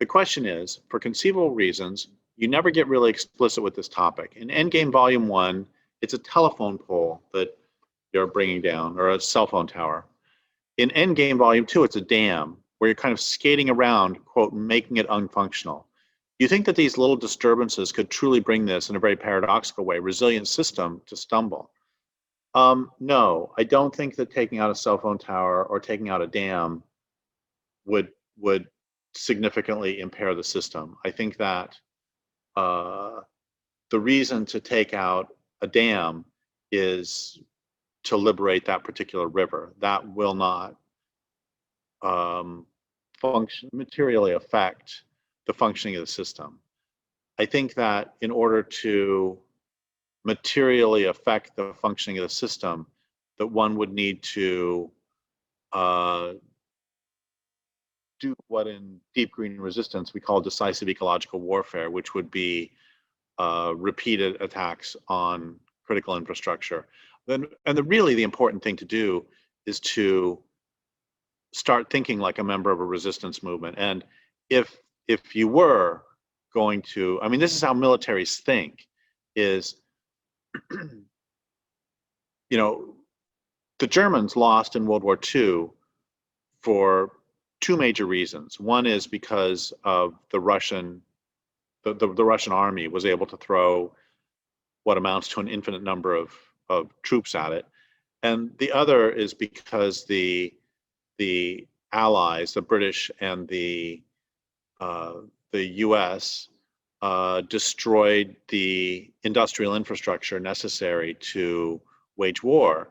The question is, for conceivable reasons, you never get really explicit with this topic. In Endgame Volume 1, it's a telephone pole that you're bringing down, or a cell phone tower. In Endgame Volume 2, it's a dam where you're kind of skating around, quote, making it unfunctional. You think that these little disturbances could truly bring this, in a very paradoxical way, resilient system to stumble? No, I don't think that taking out a cell phone tower or taking out a dam would significantly impair the system. I think that the reason to take out a dam is to liberate that particular river. That will not materially affect the functioning of the system. I think that in order to materially affect the functioning of the system, that one would need to do what in Deep Green Resistance we call decisive ecological warfare, which would be repeated attacks on critical infrastructure. Really the important thing to do is to start thinking like a member of a resistance movement. And if you were going to, I mean, this is how militaries think, is, you know, the Germans lost in World War II for two major reasons. One is because of the Russian army was able to throw what amounts to an infinite number of troops at it. And the other is because the Allies, the British and the US, destroyed the industrial infrastructure necessary to wage war.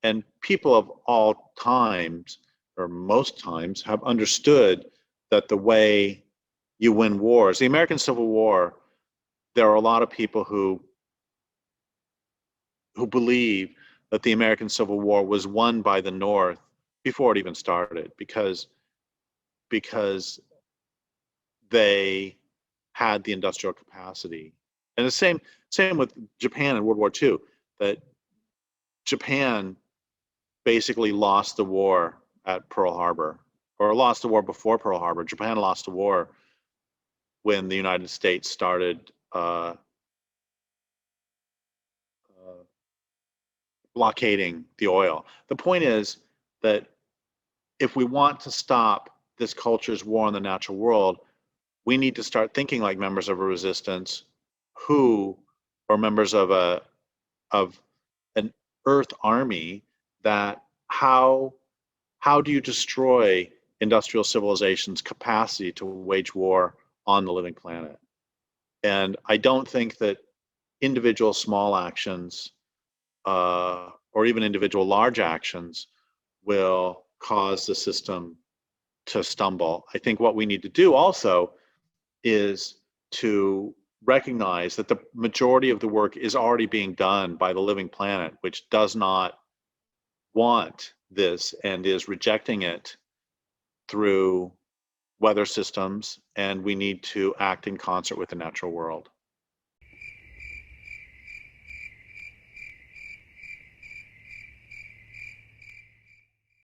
And people of all times, or most times, have understood that the way you win wars, the American Civil War, there are a lot of people who believe that the American Civil War was won by the North before it even started, because they had the industrial capacity. And the same with Japan in World War II, that Japan basically lost the war at Pearl Harbor, or lost the war before Pearl Harbor. Japan lost the war when the United States started blockading the oil. The point is that if we want to stop this culture's war on the natural world, we need to start thinking like members of a resistance or members of an Earth army, that how do you destroy industrial civilization's capacity to wage war on the living planet? And I don't think that individual small actions or even individual large actions will cause the system to stumble. I think what we need to do also is to recognize that the majority of the work is already being done by the living planet, which does not want this and is rejecting it through weather systems, and we need to act in concert with the natural world.